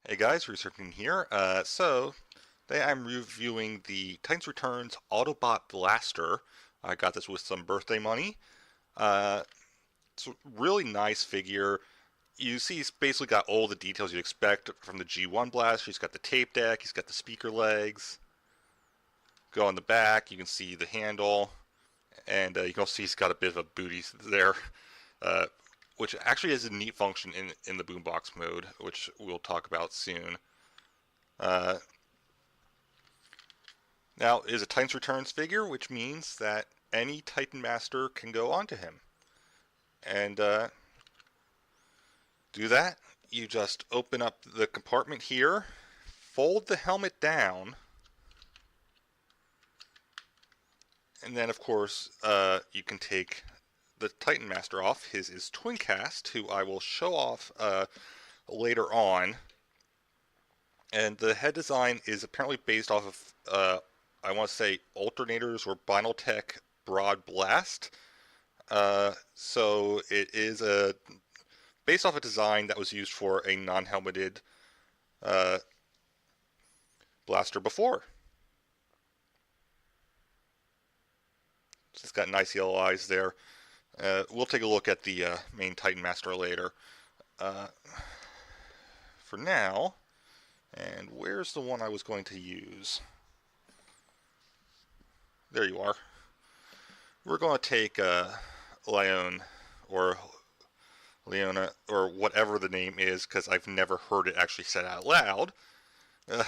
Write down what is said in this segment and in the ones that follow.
Hey guys, Researching here. Today I'm reviewing the Titans Returns Autobot Blaster. I got this with some birthday money. Uh, it's a really nice figure. You see he's basically got all the details you'd expect from the G1 Blaster. He's got the tape deck, he's got the speaker legs. Go on the back, you can see the handle, and you can also see he's got a bit of a booty there, uh, which actually has a neat function in the boombox mode, which we'll talk about soon. Uh, Now, it is a Titans Returns figure, which means that any Titan Master can go onto him. And do that. You just open up the compartment here, fold the helmet down, and then, of course, you can take the Titan Master off. His is Twincast, who I will show off later on. And the head design is apparently based off of, I want to say, Alternators or Binaltech Broad Blast. So it is based off a design that was used for a non-helmeted uh, blaster before. It's got nice yellow eyes there. We'll take a look at the main Titan Master later. Uh, for now, and where's the one I was going to use? There you are. We're going to take Leon or Leona or whatever the name is, because I've never heard it actually said out loud. Uh,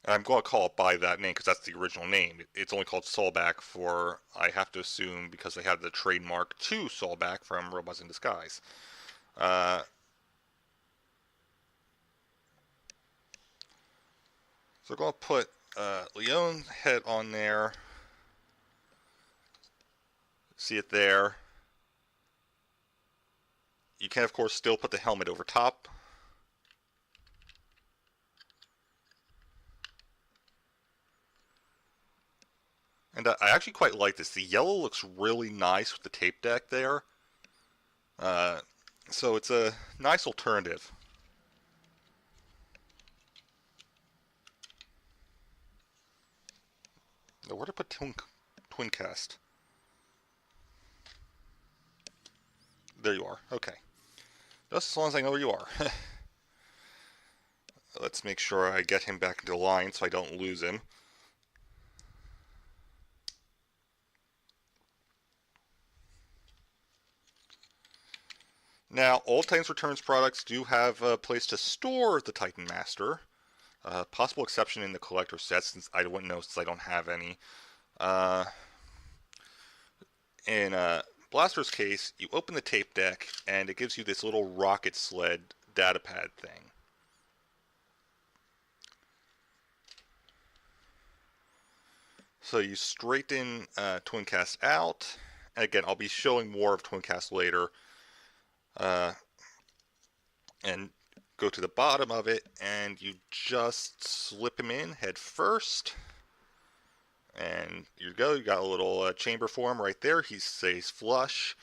I'm going to call it by that name because that's the original name. It's only called Soulback for, I have to assume, because they had the trademark to Soulback from Robots in Disguise. Uh, so we're going to put Leon's head on there. See it there. You can, of course, still put the helmet over top. And I actually quite like this. The yellow looks really nice with the tape deck there. So it's a nice alternative. Now, where to put Twincast? There you are. Okay. Just as long as I know where you are. Let's make sure I get him back into line so I don't lose him. Now, all Titans Returns products do have a place to store the Titan Master. Possible exception in the collector set, since I wouldn't know since I don't have any. Uh, in Blaster's case, you open the tape deck and it gives you this little rocket sled datapad thing. So you straighten Twincast out. And again, I'll be showing more of Twincast later. And go to the bottom of it, and you just slip him in head first. And you go. You got a little chamber for him right there. He stays flush.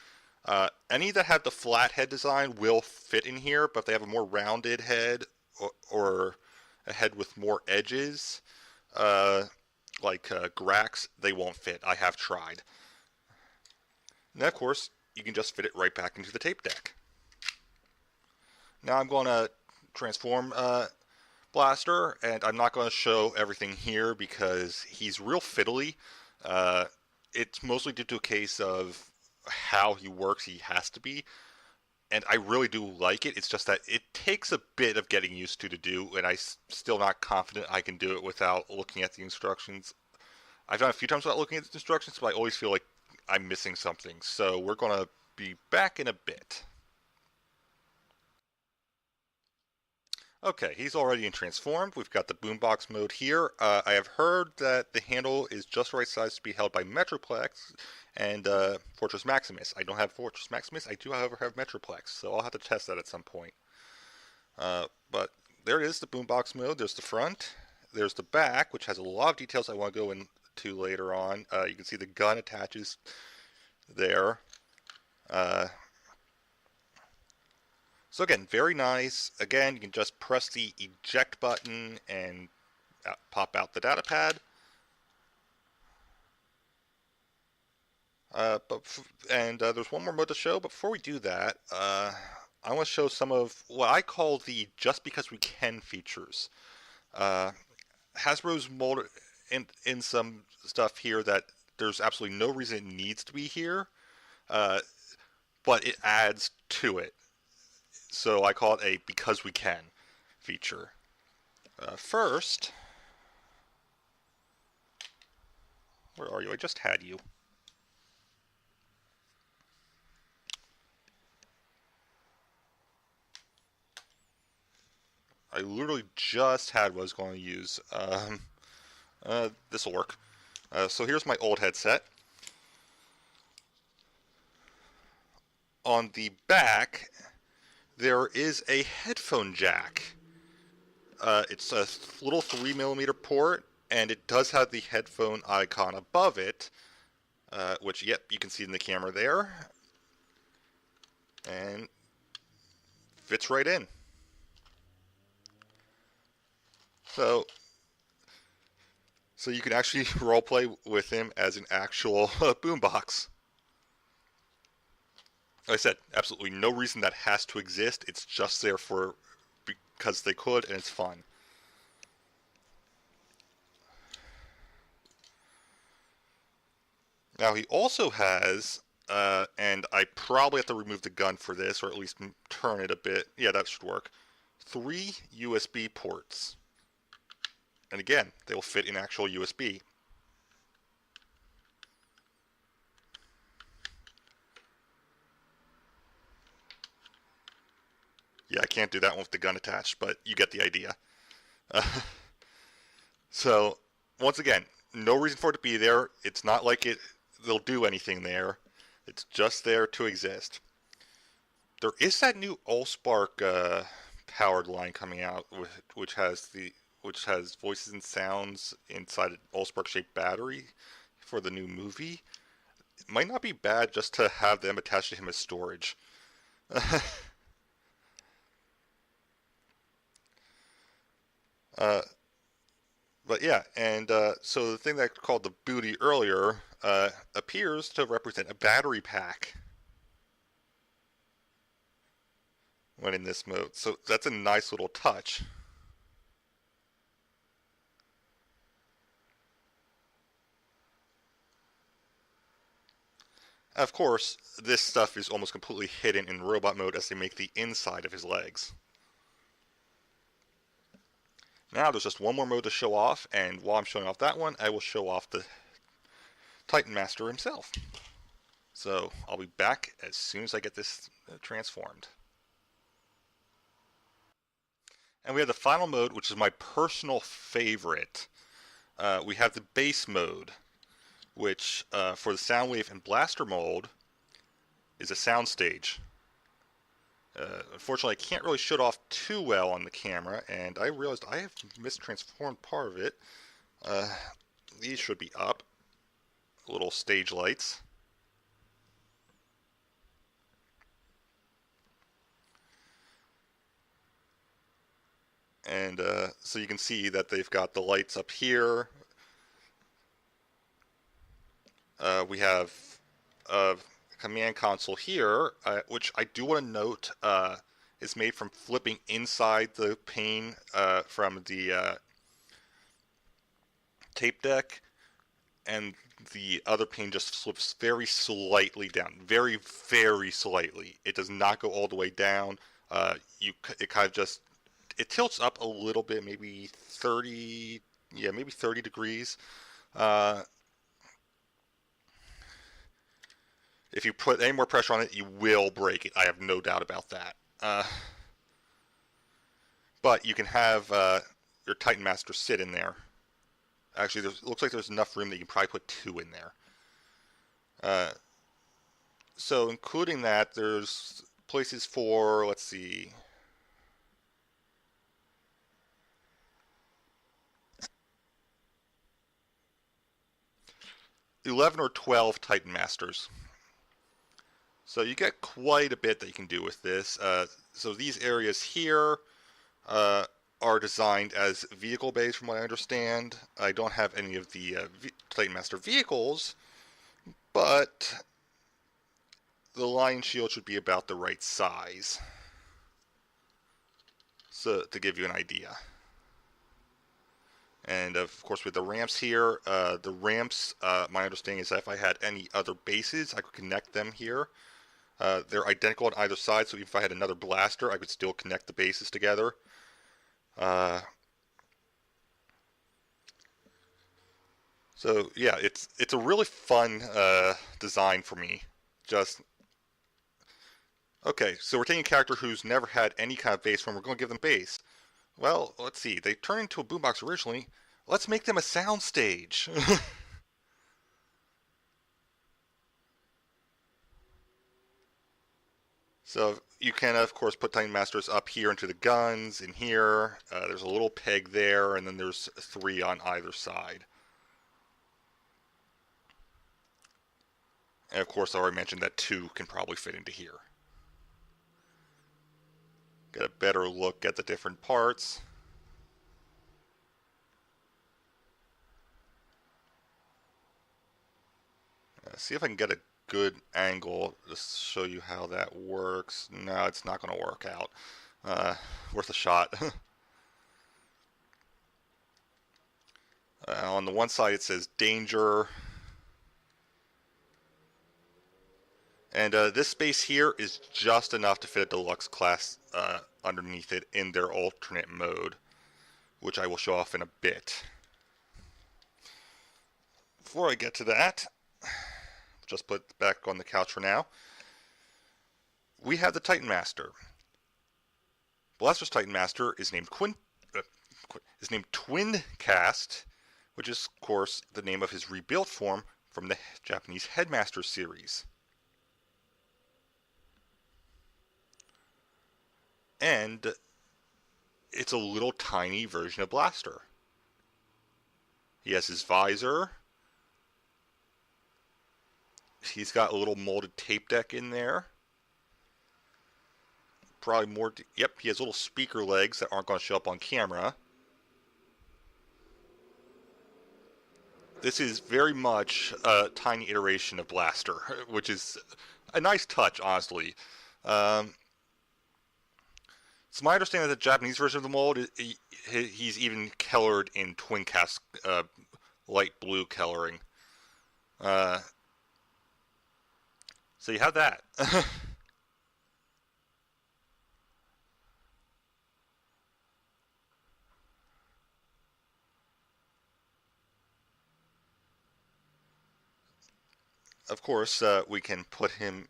Any that have the flat head design will fit in here, but if they have a more rounded head or a head with more edges, like Grax, they won't fit. I have tried. And then, of course, you can just fit it right back into the tape deck. Now I'm going to transform Blaster, and I'm not going to show everything here because he's real fiddly. It's mostly due to a case of how he works. He has to be, and I really do like it. It's just that it takes a bit of getting used to do, and I'm still not confident I can do it without looking at the instructions. I've done it a few times without looking at the instructions, but I always feel like I'm missing something. So we're going to be back in a bit. Okay, he's already in transformed. We've got the boombox mode here. I have heard that the handle is just the right size to be held by Metroplex and Fortress Maximus. I don't have Fortress Maximus. I do, however, have Metroplex, so I'll have to test that at some point. But there it is, the boombox mode. There's the front. There's the back, which has a lot of details I want to go into later on. You can see the gun attaches there. So again, very nice. Again, you can just press the eject button and pop out the data pad. There's one more mode to show, but before we do that, I want to show some of what I call the just because we can features. Hasbro's molded in some stuff here that there's absolutely no reason it needs to be here, but it adds to it. So I call it a because we can feature. First, where are you? I just had you. I literally just had what I was going to use. This will work. So here's my old headset. On the back, there is a headphone jack. It's a little 3mm port, and it does have the headphone icon above it, which, yep, you can see in the camera there. And fits right in. So you can actually roleplay with him as an actual boombox. Like I said, absolutely no reason that has to exist. It's just there because they could, and it's fun. Now he also has, and I probably have to remove the gun for this, or at least turn it a bit. Yeah, that should work. 3 USB ports. And again, they will fit in actual USB. Yeah, I can't do that one with the gun attached, but you get the idea. So, once again, no reason for it to be there. It's not like they'll do anything there. It's just there to exist. There is that new Allspark powered line coming out, which has voices and sounds inside an Allspark-shaped battery for the new movie. It might not be bad just to have them attached to him as storage. But yeah, and so the thing that I called the booty earlier appears to represent a battery pack when in this mode. So that's a nice little touch. Of course, this stuff is almost completely hidden in robot mode as they make the inside of his legs. Now there's just one more mode to show off, and while I'm showing off that one, I will show off the Titan Master himself. So I'll be back as soon as I get this transformed. And we have the final mode, which is my personal favorite. We have the base mode, which for the Soundwave and Blaster mode is a soundstage. Unfortunately, I can't really show it off too well on the camera, and I realized I have mistransformed part of it. These should be up. Little stage lights. And so you can see that they've got the lights up here. We have a command console here, which I do want to note is made from flipping inside the pane from the tape deck, and the other pane just flips very slightly down, very, very slightly. It does not go all the way down. It kind of just, it tilts up a little bit, maybe 30, yeah, maybe 30 degrees. If you put any more pressure on it, you will break it. I have no doubt about that. But you can have your Titan Master sit in there. Actually, it looks like there's enough room that you can probably put 2 in there. So including that, there's places for, let's see, 11 or 12 Titan Masters. So you get quite a bit that you can do with this. So these areas here are designed as vehicle bays from what I understand. I don't have any of the Titan Master vehicles, but the Lion Shield should be about the right size. So to give you an idea. And of course with the ramps here, my understanding is that if I had any other bases, I could connect them here. They're identical on either side, so even if I had another blaster, I could still connect the bases together. So yeah, it's a really fun design for me. Just okay, so we're taking a character who's never had any kind of base form. We're going to give them base. Well, let's see. They turned into a boombox originally. Let's make them a soundstage. So you can, of course, put Titan Masters up here into the guns, in here. There's a little peg there, and then there's 3 on either side. And of course, I already mentioned that 2 can probably fit into here. Get a better look at the different parts. See if I can get a good angle to show you how that works. No, it's not going to work out. Worth a shot. On the one side it says danger. And this space here is just enough to fit a deluxe class underneath it in their alternate mode, which I will show off in a bit. Before I get to that, just put it back on the couch for now. We have the Titan Master. Blaster's Titan Master is named Twin Cast, which is, of course, the name of his rebuilt form from the Japanese Headmaster series. And it's a little tiny version of Blaster. He has his visor. He's got a little molded tape deck in there. Probably more. Yep, he has little speaker legs that aren't going to show up on camera. This is very much a tiny iteration of Blaster, which is a nice touch, honestly. It's my understanding that the Japanese version of the mold, he's even colored in twin cast light blue coloring. So you have that. Of course, we can put him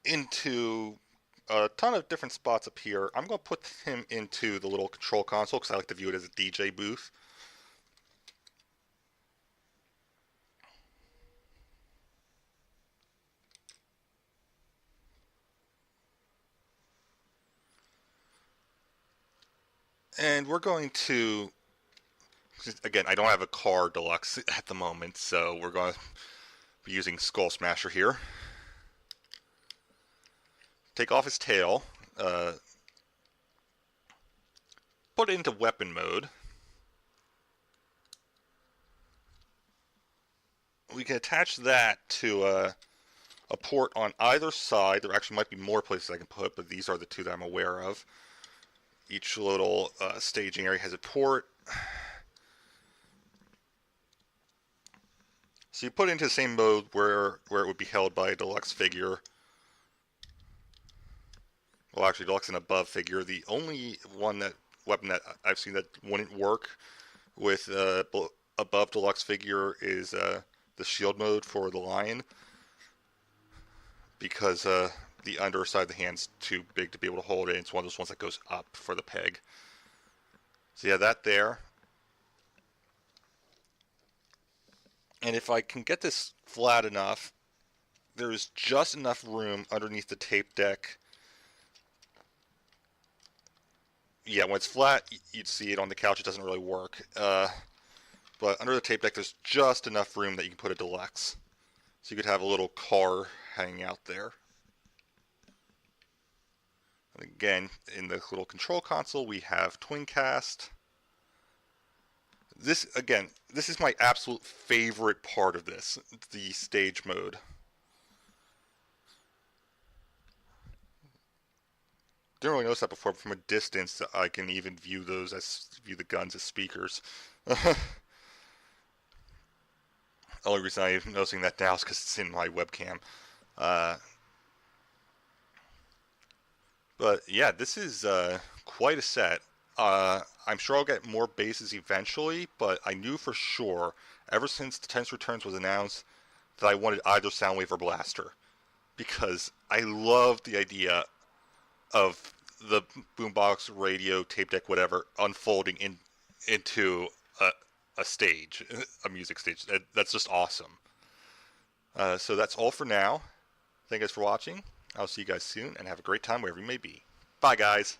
into a ton of different spots up here. I'm going to put him into the little control console because I like to view it as a DJ booth. And we're going to, again, I don't have a car deluxe at the moment, so we're going to be using Skull Smasher here. Take off his tail, put it into weapon mode. We can attach that to a port on either side. There actually might be more places I can put, but these are the 2 that I'm aware of. Each little staging area has a port. So you put it into the same mode where it would be held by a deluxe figure. Well, actually, deluxe and above figure. The only weapon that I've seen that wouldn't work with above deluxe figure is the shield mode for the Lion, because the underside of the hand's too big to be able to hold it. It's one of those ones that goes up for the peg. So yeah, that there. And if I can get this flat enough, there's just enough room underneath the tape deck. Yeah, when it's flat, you'd see it on the couch. It doesn't really work. But under the tape deck, there's just enough room that you can put a deluxe. So you could have a little car hanging out there. And again, in the little control console, we have Twincast. This is my absolute favorite part of this, the stage mode. Didn't really notice that before, but from a distance, I can even view the guns as speakers. Only reason I'm noticing that now is because it's in my webcam. But yeah, this is quite a set. I'm sure I'll get more bases eventually, but I knew for sure, ever since the Tense Returns was announced, that I wanted either Soundwave or Blaster. Because I love the idea of the boombox, radio, tape deck, whatever, unfolding into a stage, a music stage. That's just awesome. So that's all for now. Thank you guys for watching. I'll see you guys soon, and have a great time wherever you may be. Bye, guys.